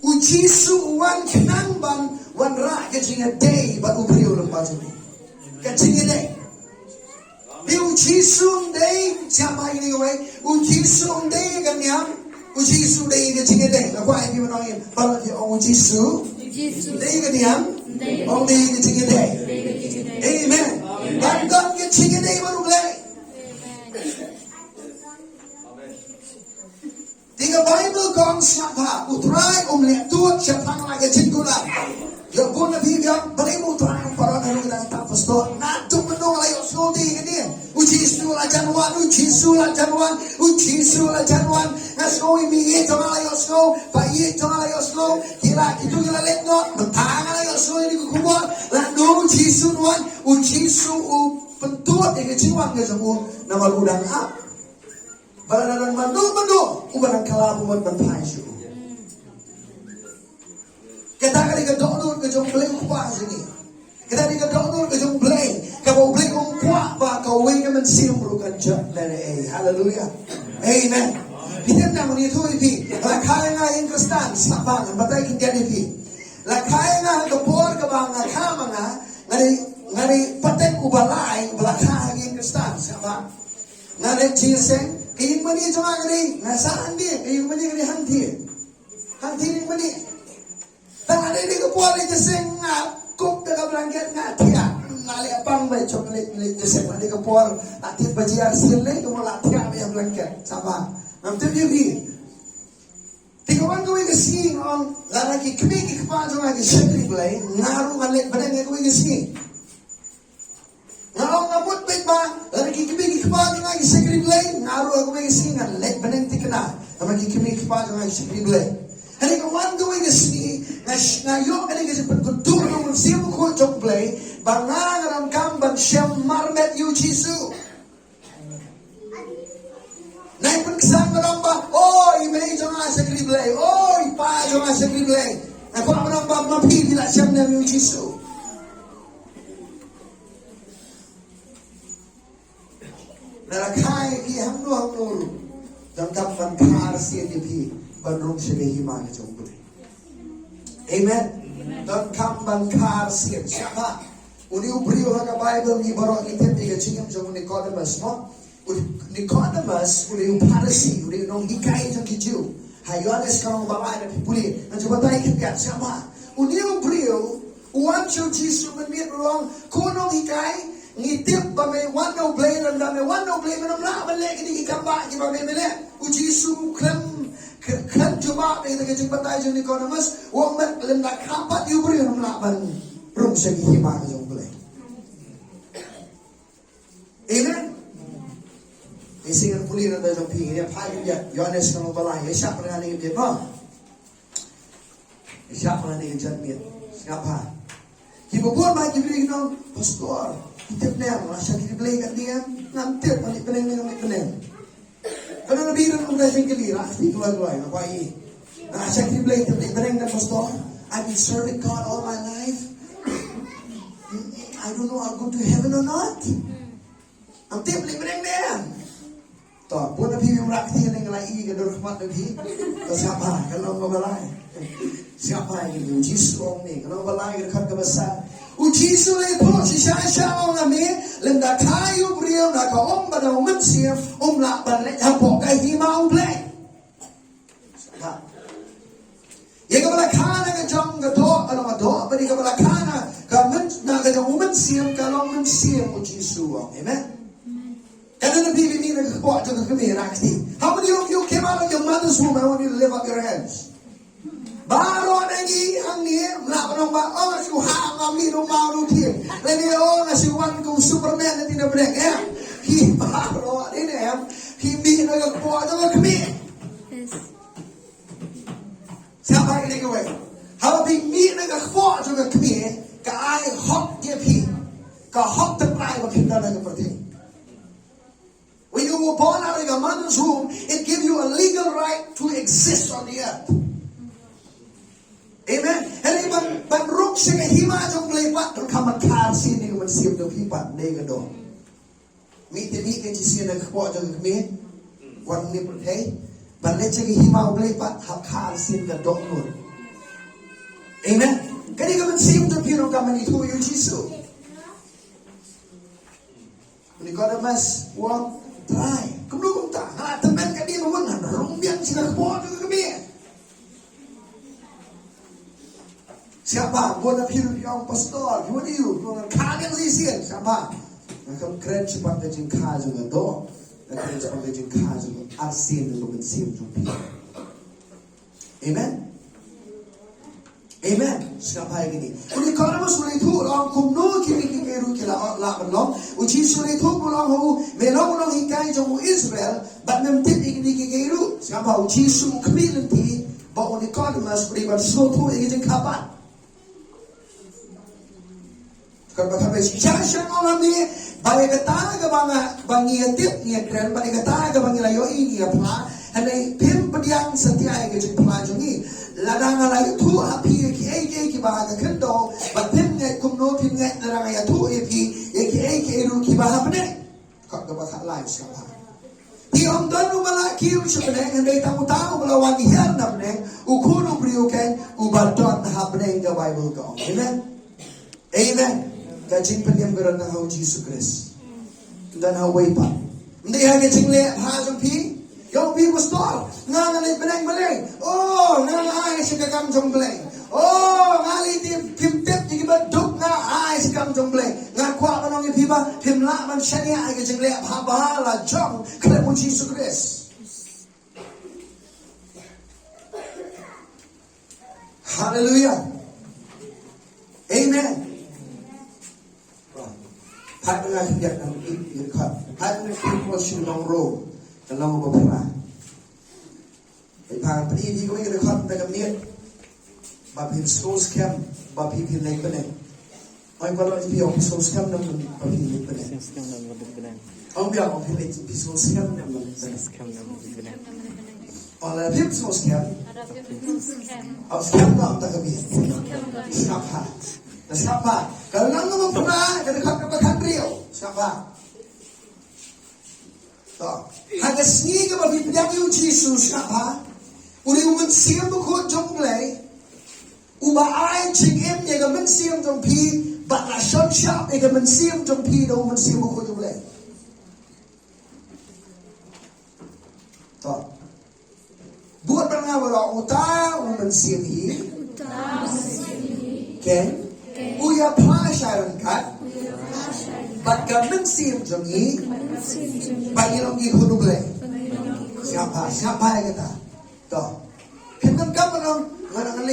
Ujisu wan kenang ban wan ra kecingnya day ban ubrio lembah jadi. Kecingnya day. Di ujisu day siapa ini gue? Ujisu day kan yang ujisu day kecingnya day. Aku ini menangin. Kalau dia ujisu day kan yang orang day kecingnya day. Amen. Dan kecingnya day baru mulai. Tiga Bible kong siapa utrai lihat tuh siapa lagi cinggulah. Ya pun nabi bilang beribu utrai para nabi dan tak pastor. Natuk menung layu sudi ini. Ujisu la januan, ujisu la januan, ujisu la januan. Ngasko imi itu layu snow, bayi itu layu snow. Kira itu kira letnot, mentangan layu snow ini kubur. Lalu ujisu nuan, ujisu pentut ini ciwan ke semua nama udang up. Baladan mandu, ubaran kalabu man bantai syu. Kita kali ke doktor ke jong bleng kuah sini. Kita ke doktor ke jong bleng, kau bleng kau kuah ba kau wing man sim bukan jat dari haleluya. Amen. Kita nak menitu ini. La kaya nga yang Kristen siapa yang batai kita ini. La kaya nga kepor ke bang kama nga ngari paten ubalai belakang yang Kristen siapa. Ngari ciseng kain mani cuma ngeri ngasaan dia kain mani ngeri hanti ni mani tangan dia kepual dia seng ngakuk dekat blanket ngatia ngali apang baik coklat seng dia kepual atit bajiar sile kamu latihan yang blanket sama nanti dia bi tinggalan kau ini sing on lagi kemiki kepala cuma lagi sekali belai ngaruh ngalik badan kau ini sing ngaruh ngabut baik bang lagi kemiki kepala cuma lagi sekali belai ngaruh aku lagi sing ngalik badan tikna lagi kemiki kepala cuma lagi sekali belai hari kawan kau ini sing ngayok ini kasi pagkutur ng siya ko chok belai bangang ram kambang siyam marmet yu jisu naik penkesang merambah oi may jangan sekali belai oi pa jangan sekali belai aku merambah mapi bila siyam na yu jisu narakai ki hamnu dan kapan kar siya di bandung sebehi mana jauh boleh. Amen. Dan kapan kar siya siapa? Uni ubrio haga Bible ni baru item tiga cingam jauh Nicodemus no. Nicodemus uni uparasi uni nong hikai jauh kijiu. Hayones kalau balai dan pipuli. Nanti batai kita siapa? Uni ubrio uang jauh jisu menit ruang kunong hikai. Ngitip bame wano blay dan bame wano blay menam lah balik ini ikan bak di bame melek uji su krem coba ini kita cepat aja Nicodemus wong met lenda kapat yubri menam lah ban rum segi hima jong blay. Amen. Isingan puli na jong pingi dia pai dia Yohanes kalau balai siapa dengan ini dia bang siapa dengan ini janmit siapa Hibupun bagi beli nong pastor. Kita benar, rasa kita beli kat dia, nanti balik benar. Kalau lebih orang muda yang keli, rasa keluar, apa ini? Rasa kita beli kita benar dan pastor. I've been serving God all my life. I don't know I'll go to heaven or not. Nanti beli benar. Toh, pun nabi yang rakti yang lagi kedua rahmat nabi. Siapa? Kalau nggak balai. Siapa yang uji suong ni? Kalau balai dekat kebesar. Uji sulit pun si syaisyah orang ni. Lenda kayu beriau nak om pada manusia. Nak balik apa kahimau blek. Siapa? Yang kepala kana ke jong ke doa kalau doa beri kepala kana kamen nak ke manusia kalau manusia uji suong. Amen. Karena nabi ini nak buat juga kami rakti. How many of you came out of your mother's womb? I want you to lift up your hands. Baru nangi ang ni nak nong ba oh si hang ami nong mau dia. Lagi oh si wan kung Superman na tidak break ya. Hi baru ini ya. Hindi nak buat juga kami. Siapa ini kau? How hindi nak buat juga kami. Kai hot dia pi. Ka hot terprai kita nak seperti. When you were born out of your mother's womb, it gives you a legal right to exist on the earth. Amen. Hari ban ruk sing hima jong lepat rekaman kar sini man siap do hipat ne gado. Mi te mi ke sini nak ko jong kemi. Wan ni perthai ban le chegi hima lepat hak kar sin gado nun. Amen. Kaya ka man-save na pinong itu yung Jesu. Nicodemus, wag, try. Kumulong ta, teman ka din naman, rumbiang sinakbo ka kami. Siapa? Buat na yung pastor, buat iyo, mga kagang lisiyan, siapa? Nakam-kred siya pang kajing kaso nga do, nakam siya pang kajing kaso nga asin na mag-save yung pinong. Amen? Amen. Siapa yang ini? Uni kalau sulit tu orang kumno kini keru kila laban long. Uji sulit tu orang hu melong long hikai jong Israel. But memtip ini keru. Siapa uji su kemilanti. Ba uni kalau masuk beriman suatu ini jeng kapan? Kalau berkata siapa orang ni? Bagi kata ke bangi tip ni keren. Bagi kata ke bangi layo ini apa? Hendak pim pediang setia yang jeng pelajang ni. Ladang alay tu api ki bahaga kendo but pim ngai kumno pim ngai ladang ay tu api ki ru ki bahaga ne kak ke bakal lain siapa di om donu malaki sebenarnya andai tamu tahu melawan hiar namne ukunu priuken ubadon habne ke Bible ko amen amen kajing pendiam geran ng Jesus Christ dan haway pa hindi hanya jingle hajang pi yung pi pastor ngangalit beleng oh ngangai si kakam jong beleng oh ngali tim di baduk nga ai si kakam jong beleng ngakwa manong ipiba pimla man syania ay jingle bahala jong kalamu Jesus Christ hallelujah amen Hat nga hiyak ng ikot hat nga people sinong row Dalam beberapa, pang pendidik kami kena khat dalam niat, bapin school scam, bapin naik benar. Ay kalau dia school scam nam bapin naik benar. Ang biar bapin naik school scam nam benar. Oleh dia school scam, scam tak tak kami. Siapa? Kalau nang beberapa kena khat dapat Rio, siapa? Hanya sini kalau bibiyang yung Jesus apa? Uli umensiam buku jonglay, uba ay chingim ya umensiam jong pi, bat la shon shop ya umensiam jong pi do umensiam buku jonglay. Toh, buat pernah uta umensiam hi, ken, uya pasyaran kat. Bat gamen sim jongi, pagilong ikuno blay. Siapa yang kata? Toh, hendak kapan orang